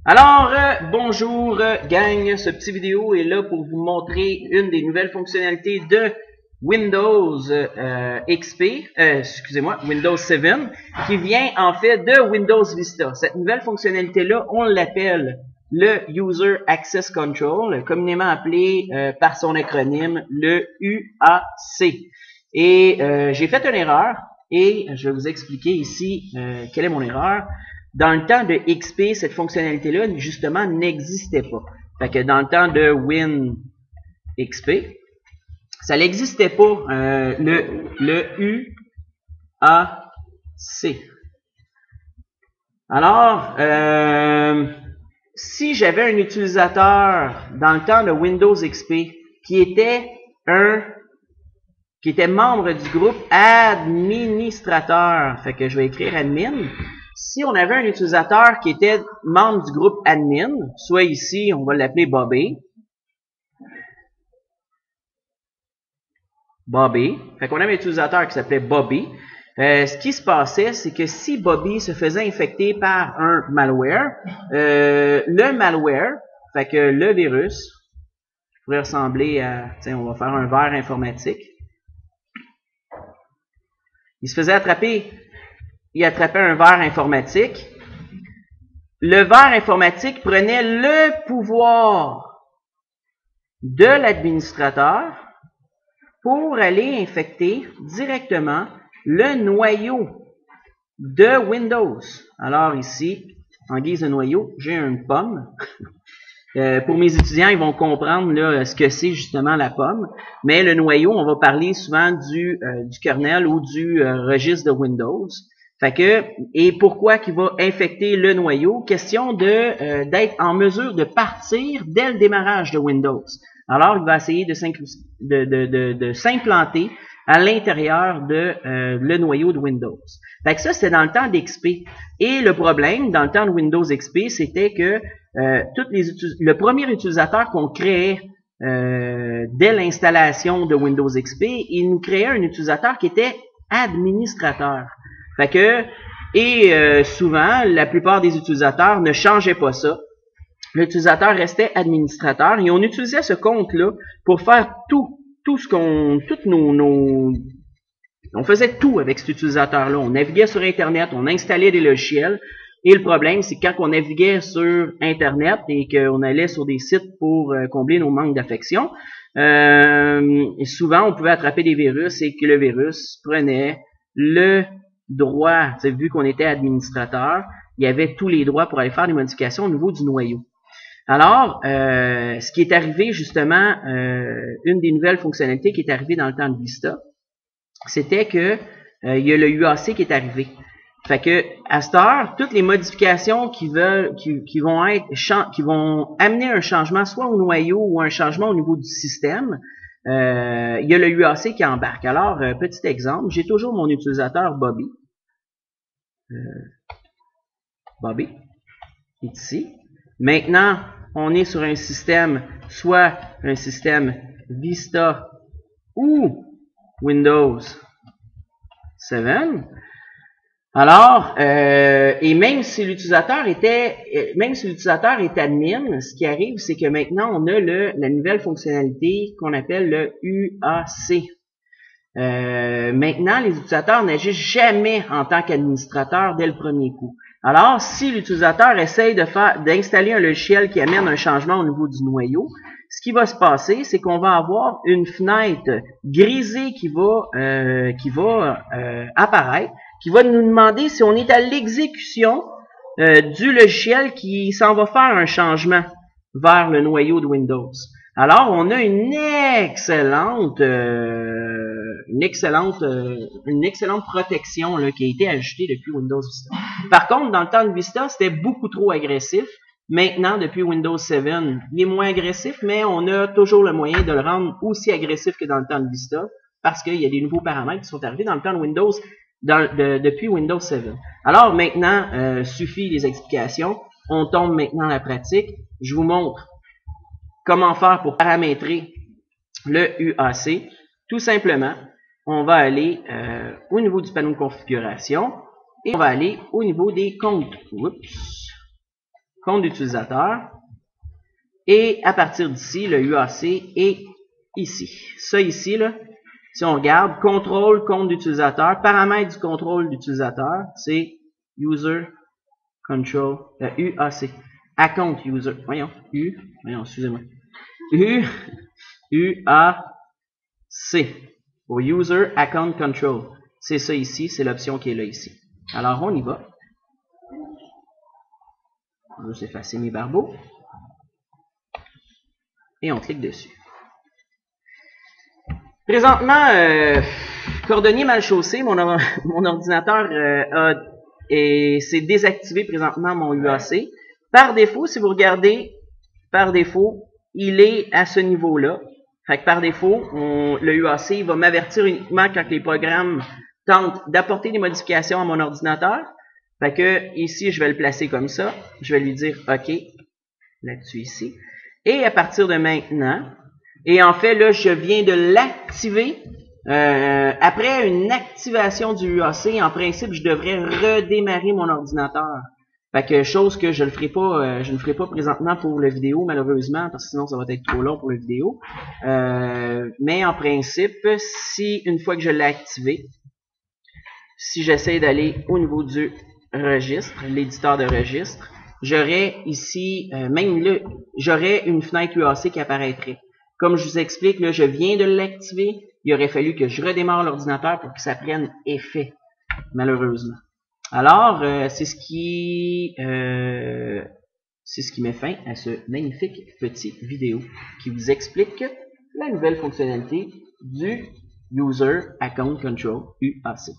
Alors, bonjour gang, ce petit vidéo est là pour vous montrer une des nouvelles fonctionnalités de Windows XP, excusez-moi, Windows 7, qui vient en fait de Windows Vista. Cette nouvelle fonctionnalité-là, on l'appelle le User Access Control, communément appelé par son acronyme le UAC. Et j'ai fait une erreur, et je vais vous expliquer ici quelle est mon erreur. Dans le temps de XP, cette fonctionnalité-là, justement, n'existait pas. Fait que dans le temps de Win XP, ça n'existait pas, le UAC. Alors, si j'avais un utilisateur dans le temps de Windows XP qui était membre du groupe administrateur, fait que je vais écrire admin. Si on avait un utilisateur qui était membre du groupe admin, soit ici, on va l'appeler Bobby. Fait qu'on avait un utilisateur qui s'appelait Bobby. Ce qui se passait, c'est que si Bobby se faisait infecter par un malware, le malware, fait que le virus, pourrait ressembler à, tiens, on va faire un verre informatique. Il se faisait attraper, il attrapait un verre informatique. Le verre informatique prenait le pouvoir de l'administrateur pour aller infecter directement le noyau de Windows. Alors ici, en guise de noyau, j'ai une pomme. Pour mes étudiants, ils vont comprendre là, ce que c'est justement la pomme. Mais le noyau, on va parler souvent du kernel ou du registre de Windows. Fait que, et pourquoi qu'il va infecter le noyau? Question de d'être en mesure de partir dès le démarrage de Windows. Alors, il va essayer de s'implanter à l'intérieur de le noyau de Windows. Fait que ça, c'était dans le temps d'XP. Et le problème, dans le temps de Windows XP, c'était que le premier utilisateur qu'on créait dès l'installation de Windows XP, il nous créait un utilisateur qui était administrateur. Fait que, souvent, la plupart des utilisateurs ne changeaient pas ça. L'utilisateur restait administrateur et on utilisait ce compte-là pour faire on faisait tout avec cet utilisateur-là. On naviguait sur Internet, on installait des logiciels. Et le problème, c'est que quand on naviguait sur Internet et qu'on allait sur des sites pour combler nos manques d'affection, souvent on pouvait attraper des virus et que le virus prenait le droit, vu qu'on était administrateur, il y avait tous les droits pour aller faire des modifications au niveau du noyau. Alors, ce qui est arrivé justement, une des nouvelles fonctionnalités qui est arrivée dans le temps de Vista, c'était que il y a le UAC qui est arrivé. Fait que à cette heure, toutes les modifications qui vont amener un changement soit au noyau ou un changement au niveau du système, il y a le UAC qui embarque. Alors, petit exemple, j'ai toujours mon utilisateur Bobby. Bobby est ici. Maintenant, on est sur un système, soit un système Vista ou Windows 7. Alors, et même si l'utilisateur est admin, ce qui arrive, c'est que maintenant, on a la nouvelle fonctionnalité qu'on appelle le UAC. Maintenant, les utilisateurs n'agissent jamais en tant qu'administrateur dès le premier coup. Alors, si l'utilisateur essaye d'installer un logiciel qui amène un changement au niveau du noyau, ce qui va se passer, c'est qu'on va avoir une fenêtre grisée qui va apparaître, qui va nous demander si on est à l'exécution du logiciel qui s'en va faire un changement vers le noyau de Windows. Alors, on a une excellente protection là, qui a été ajoutée depuis Windows Vista. Par contre, dans le temps de Vista, c'était beaucoup trop agressif. Maintenant, depuis Windows 7, il est moins agressif, mais on a toujours le moyen de le rendre aussi agressif que dans le temps de Vista, parce qu'il y a des nouveaux paramètres qui sont arrivés dans le temps de Windows, depuis Windows 7. Alors maintenant, suffit les explications. On tombe maintenant à la pratique. Je vous montre comment faire pour paramétrer le UAC. Tout simplement, on va aller au niveau du panneau de configuration et on va aller au niveau des comptes. Oups. compte d'utilisateur. Et à partir d'ici, le UAC est ici. Ça ici, là, si on regarde, contrôle compte d'utilisateur, paramètre du contrôle d'utilisateur, c'est user control, UAC. Account user, excusez-moi. UAC. Pour user account control. C'est ça ici, c'est l'option qui est là ici. Alors on y va. Je vais juste effacer mes barbeaux. Et on clique dessus. Présentement, cordonnier mal chaussé, mon ordinateur s'est désactivé présentement mon UAC. Par défaut, si vous regardez, par défaut, il est à ce niveau-là. Fait que par défaut, le UAC va m'avertir uniquement quand les programmes tentent d'apporter des modifications à mon ordinateur. Fait que ici, je vais le placer comme ça. Je vais lui dire OK, là-dessus ici. Et à partir de maintenant, et en fait, là, je viens de l'activer. Après une activation du UAC, en principe, je devrais redémarrer mon ordinateur. Fait que chose que je ne ferai pas présentement pour la vidéo, malheureusement, parce que sinon ça va être trop long pour la vidéo. Mais en principe, si une fois que je l'ai activé, si j'essaie d'aller au niveau du registre, l'éditeur de registre, j'aurais ici, même là, j'aurais une fenêtre UAC qui apparaîtrait. Comme je vous explique, là, je viens de l'activer. Il aurait fallu que je redémarre l'ordinateur pour que ça prenne effet, malheureusement. Alors, c'est ce qui met fin à ce magnifique petit vidéo qui vous explique la nouvelle fonctionnalité du User Account Control UAC.